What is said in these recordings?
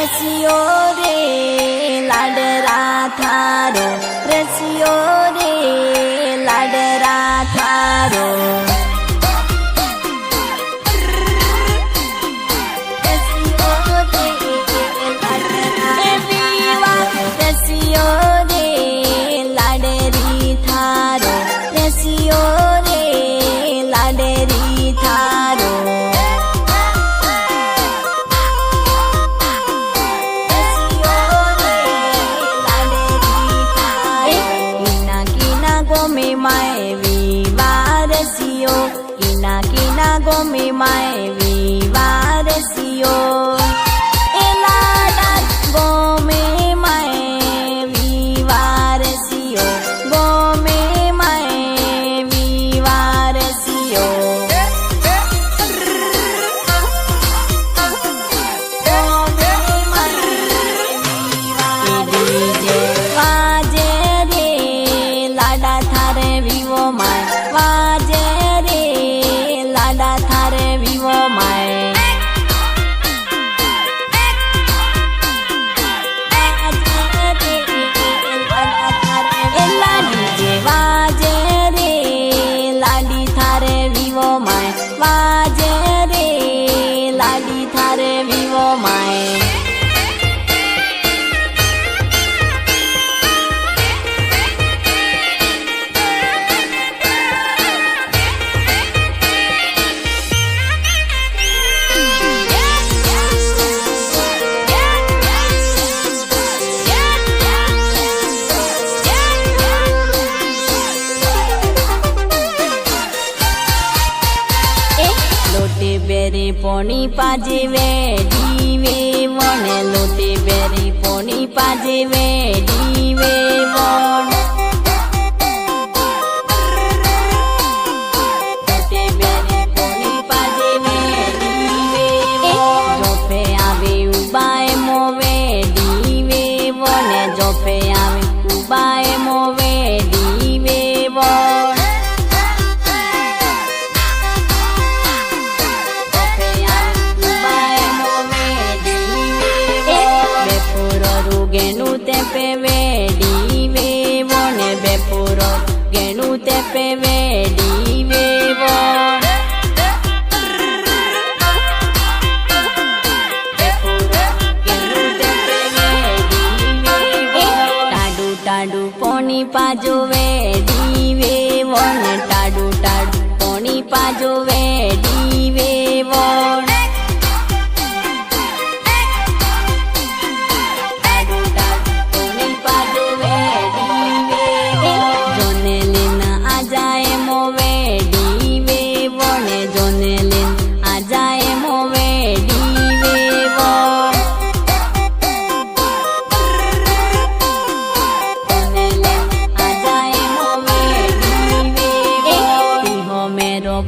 रसियो रे लाडरा थारो रसियो रे लाडरा थारो रसियो रे लाडरी थारो रसियो रे लाडरी थारो गोमे माए विवारसियो एलाडा गोमे माए विवारसियो गोमे माए विवारसियो डीजे वाजे रे लाडा थारे विवो माए वाजे लाडा थारे विवो माए एला डीजे वाजे रे लाडी थारे विवो माए वाजे रे लाडी थारे विवो माए बेरी पोनी पाजे डीवे वने लोटे बेरी पोनी पाजे डीवे वन लोटे बेरी पोनी पाजे डीवे जोपे आवे उबाए मोवे डीवे वने जोपे आवे उबाए मोवे डीवे वन गेनु तेपे डीवे वने बेपुरो गेनु तेपे डीवे one टाडू टाडू pony पाजो डीवे one टाडू टाडू pony पाजो डीवे one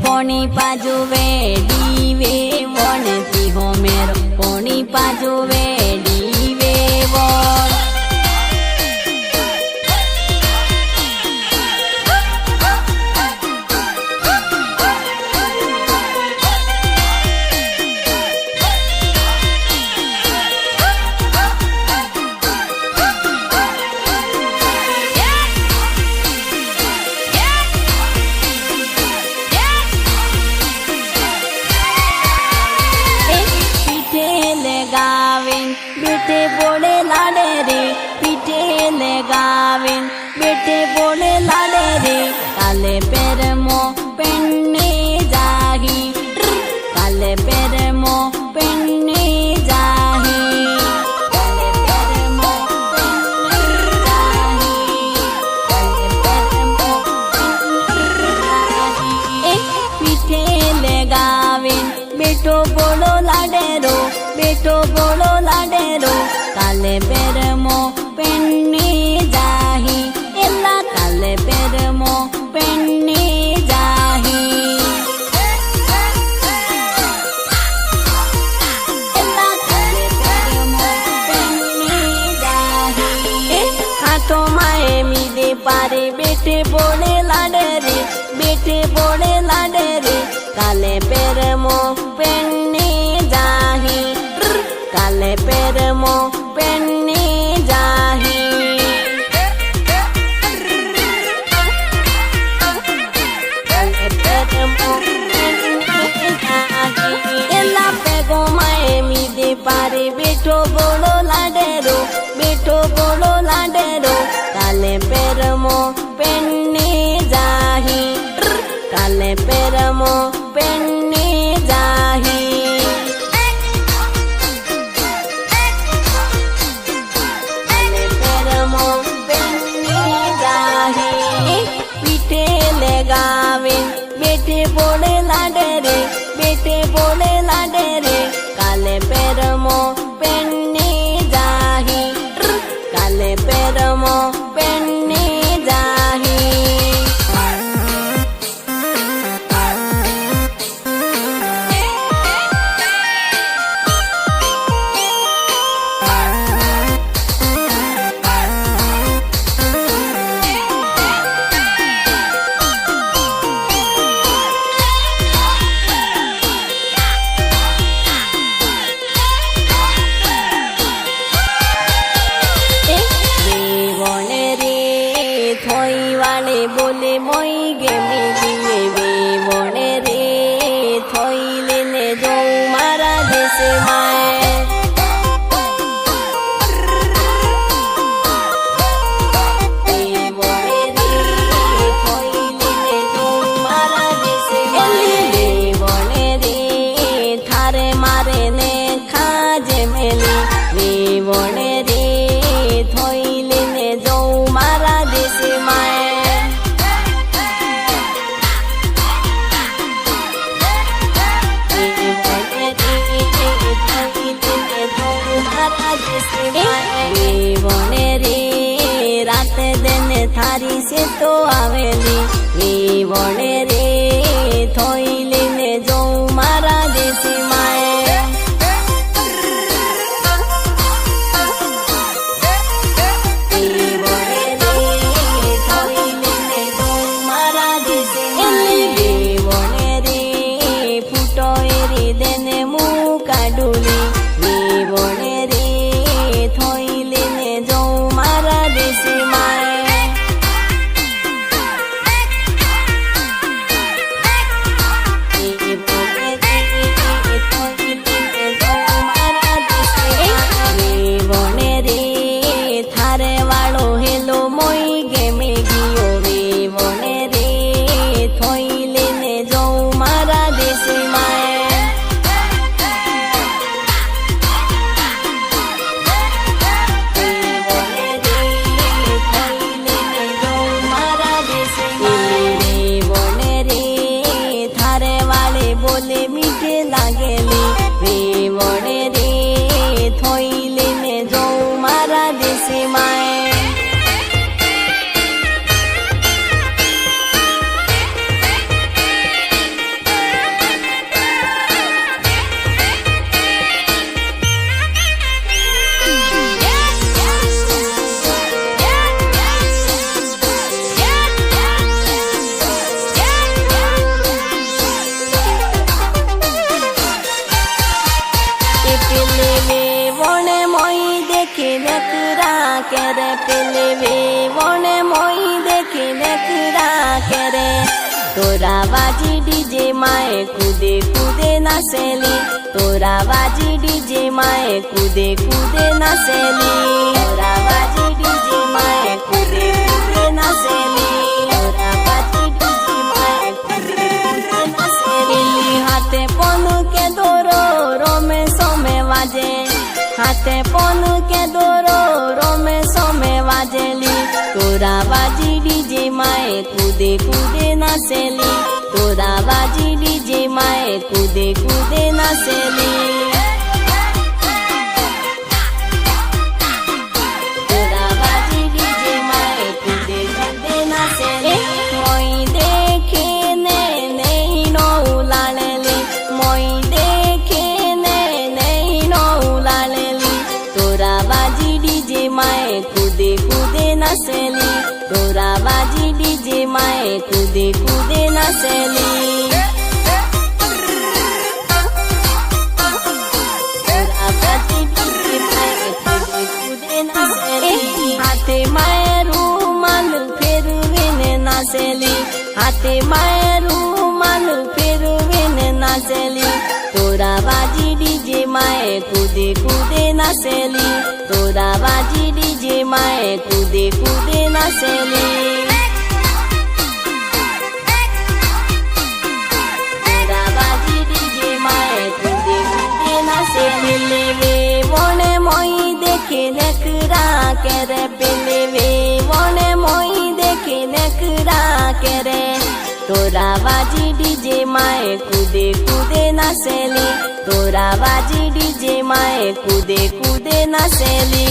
pony पाजुवे डीवे one तिहो मेरो पोनी पाजुवे डीवे वन बेटे बोले लाडे रे पीठे लगावेन बेटे बोले लाडे रे काले पैर मो पेन्ने जाही काले पैर मो पेन्ने जाही काले पैर मो पेन्ने जाही काले पैर मो पेन्ने जाही पीठे लगावेन बेटो बोलो लाडे रो बेटो बोलो लाडेरो काले पैर मो पेन्ने जाही एला काले पैर मो पेन्ने जाही एला काले पैर मो पेन्ने जाही हाथों माए मिले पारे बेटे बोले लाडे रे बेटे बोले लाडे रे काले पैर मो पेन्ने जाही કાલે પેરમો પેનની જાહી કાલે પેરમો પેનની જાહી એલા પેગો માએ મીદે પારે બેઠો બોલો લાડેરો બેઠો બોલો લાડેરો કાલે પેરમો પેનની જાહી કાલે પેરમો પેનની જાહી કાલે પેરમો પેનની જાહી પીઠે લગાવે બેઠે બોલે લાડે રે બેઠે બોલે લાડે રે કાલે પેરમો પેનની જાહી કાલે પેરમો પેનની જાહી બોલે મોઈ ગેમે દીવે વે વણે રે થોઈ લેને જઉં મારા દેશે માય વે વણે રે થોઈ લેને જઉં મારા દેશે માય વે વણે રે થારે મારે ને ખાજે મેલી વે વણે રે થોઈ લેને જઉં મારા દેશે માય વણે રે રાત દેને થારી સે તો આવેલી વી વણે રે થોઈ લઈને જઉં મારા દેશી માએ વી વણે રે થોઈ લઈને જઉં મારા દેશી માએ વી વણે રે ફૂટો એરી દેને મું કાઢુલી વી વણે રે થોઈ લઈને જઉં મારા દેશી માએ વણે રે થારે વાળો હેલો મોઈ ગેમે ગયો રે વણે રે થોઈ લઈને જઉં મારા દેશી માએ બોલે મીઠે લાગેલી રે વણે રે થોઈ લઈને જઉં મારા દેશી માએ करे पेले वे वणे मोई देखे नखरा करे तोरा बाजी डीजे माए कूदे कूदे नाचेली तोरा बाजी डीजे माए कूदे कूदे नाचेली तोरा बाजी डीजे माए कूदे कूदे नाचेली तोरा बाजी डीजे माए कूदे कूदे नाचेली हाथे पोन के दोरो रोमे सोमे वाजे हाथे पोन के दोरो रोमे सोमे वाजेली तोरा बाजी डीजे माए कूदे कूदे नाचेली तोरा बाजी डीजे माए कूदे कूदे नाचेली तोरा बाजी डीजे माए कूदे कूदे नाचेली मोई देखे ने नहीं नो उलालेली मोई देखे ने नहीं नो उलालेली तोरा बाजी डीजे माए कूदे कूदे नाचेली तोरा बाजी डीजे माए कूदे कूदे नाचेली तोरा बाजी हाथे मारू मालू फेरवीने नाचेली तोरा बाजी डीजे माए कूदे कूदे नाचेली तोरा बाजी डीजे माए कूदे कूदे नाचेली तोरा बाजी डीजे माए कूदे कूदे नाचेली वे वने मोई देखे नेकरा करे पेले वे वने मोई देखे नेकरा करे तोरा बाजी डीजे माए कूदे कूदे नाचेली तोरा बाजी डीजे माए कूदे कूदे नाचेली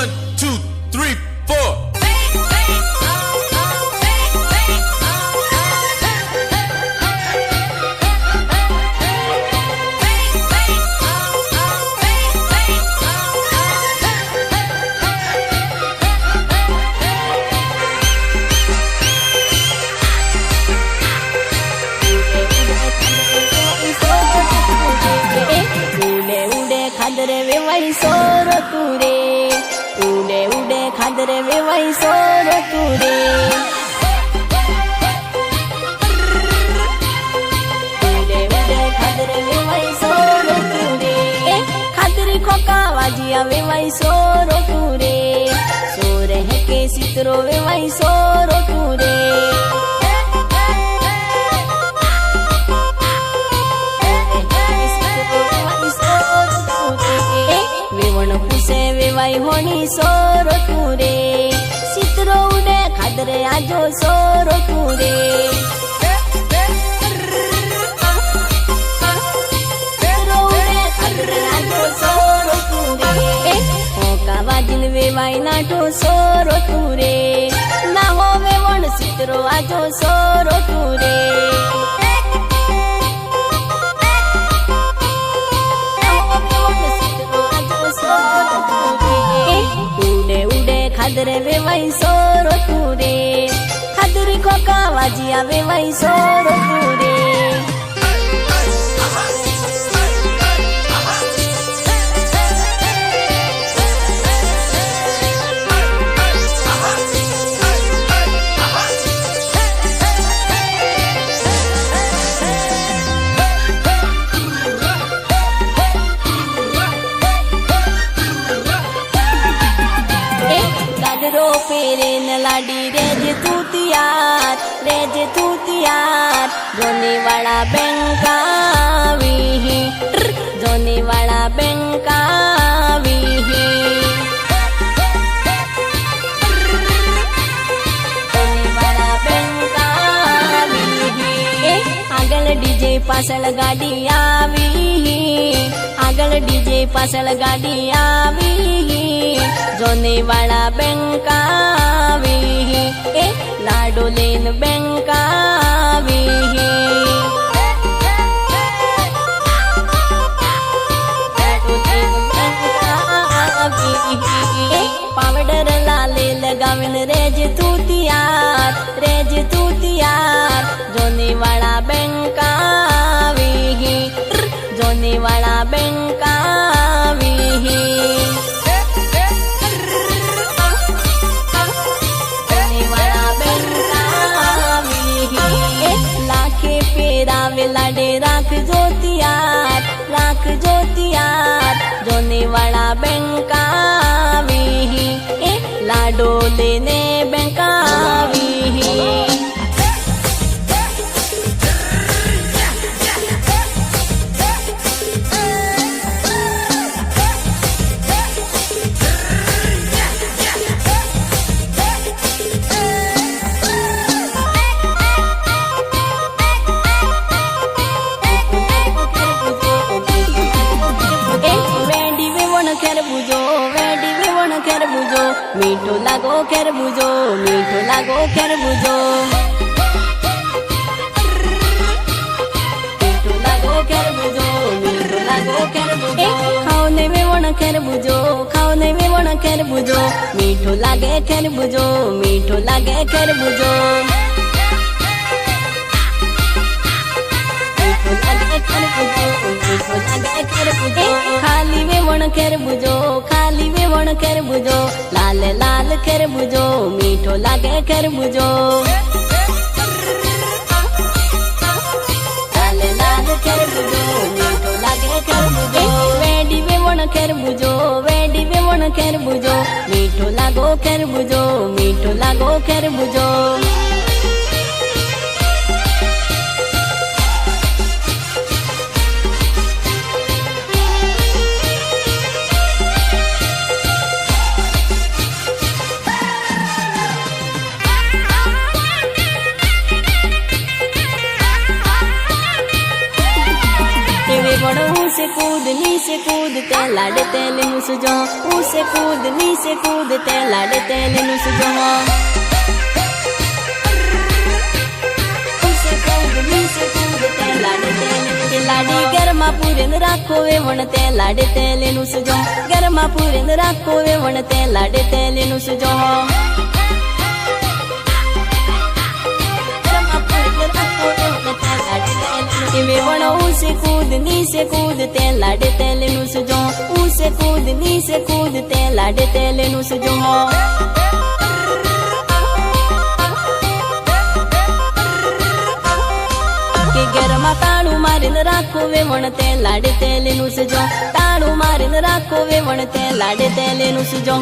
1 2 3 4 खादरे वेवाई सोर तुरे उडे उडे खादरे वेवाई सोर तुरे उडे उडे खादरे वेवाई सोर तुरे खादरी खोका वाजिया वेवाई सोर तुरे सोर है के सितरो वेवाई सोर तुरे वेवाई होनी सोरो तुरे सितरो उडे खादरे आजो सोरो तुरे सितरो उडे खादरे आजो सोरो तुरे ओका बाजिन वेवाई नाटो सोरो तुरे ना हो वेवण सितरो आजो सोरो तुरे खादरे वेवाई सोरो तुरे खादरी खोका वाजिया वेवाई सोरो तुरे पेरे न लाडी रेज तू तियार जोने वाला बैंकावी जोने वाला बैंकावी जोने वाला बैंकावी आगल डीजे पासल गाड़ी आवी आगल डीजे पासल गाड़ी आवी जोने वाला बैंकावी लाडो लेन बैंकावी पावडर लाले लगाविन रेज तू तियार जोने वाला बैंकावी जोने वाला बैंकावी लाडे राख जोतियार जोने वाला बैंकावी लाडो लेने बैंकावी मीठो लागो खरबूजो मीठो लागो खरबूजो मीठो लागो खरबूजो मीठो लागो खरबूजो खाओने में वण खरबूजो खाओने में वण खरबूजो मीठो लागे खरबूजो मीठो लागे खरबूजो खाली में वण खरबूजो खाली में वण खरबूजो लाल लाल खरबूजो मीठो लागे खरबूजो ખેરબુજો મીઠો લાગો ખેરબુજો एवे बड़ो से कूद नी से कूद ते लाडे तेले नुसजो उसे कूद नी से कूद ते लाडे तेले नुसजो उसे कूद नी से कूद ते लाडे तेले लाडी गरमा पूरे न राखो वे वण ते लाडे तेले नुसजो गरमा पूरे न राखो वे वण ते लाडे तेले नुसजो एवे वण उसे कूद नी से कूद ते लाडे तेले नुसजो उसे कूद नी से कूद ते लाडे तेले नुसजो के गरमा ताळू मारीन राखो वे वण ते लाडे तेले नुसजो ताळू मारीन राखो वे वण ते लाडे तेले नुसजो